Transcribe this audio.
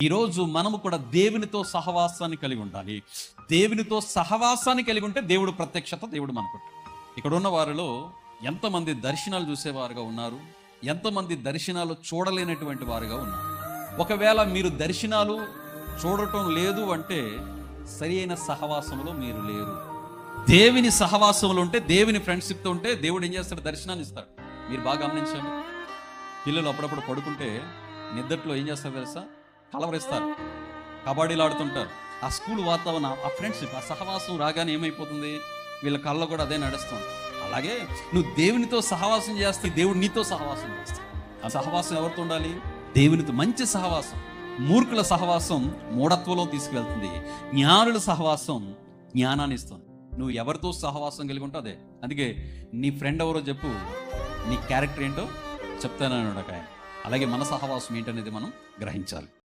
ఈరోజు మనము కూడా దేవునితో సహవాసాన్ని కలిగి ఉండాలి. దేవునితో సహవాసాన్ని కలిగి ఉంటే దేవుడు ప్రత్యక్షత, దేవుడు మనకు. ఇక్కడ ఉన్న వారిలో ఎంతమంది దర్శనాలు చూసేవారుగా ఉన్నారు, ఎంతమంది దర్శనాలు చూడలేనటువంటి వారుగా ఉన్నారు. ఒకవేళ మీరు దర్శనాలు చూడటం లేదు అంటే సరి అయిన సహవాసంలో మీరు లేరు. దేవుని సహవాసంలో ఉంటే, దేవుని ఫ్రెండ్షిప్తో ఉంటే దేవుడు ఏం చేస్తాడు? దర్శనాన్ని ఇస్తాడు. మీరు బాగా గమనించండి. పిల్లలు అప్పుడప్పుడు పడుకుంటే నిద్దట్లో ఏం చేస్తారు తెలుసా? కలవరిస్తారు, కబడ్డీలు ఆడుతుంటారు. ఆ స్కూల్ వాతావరణం, ఆ ఫ్రెండ్షిప్, ఆ సహవాసం రాగానే ఏమైపోతుంది? వీళ్ళ కళ్ళలో కూడా అదే నడుస్తుంది. అలాగే నువ్వు దేవునితో సహవాసం చేస్తే దేవుడు నీతో సహవాసం చేస్తాడు. ఆ సహవాసం ఎవరితో ఉండాలి? దేవునితో. మంచి సహవాసం. మూర్ఖుల సహవాసం మూఢత్వంలో తీసుకువెళ్తుంది. జ్ఞానుల సహవాసం జ్ఞానాన్ని ఇస్తుంది. నువ్వు ఎవరితో సహవాసం కలిగి ఉంటే అదే. అందుకే నీ ఫ్రెండ్ ఎవరో చెప్పు, నీ క్యారెక్టర్ ఏంటో చెప్తానన్నాడు ఆయన. అలాగే మన సహవాసం ఏంటనేది మనం గ్రహించాలి.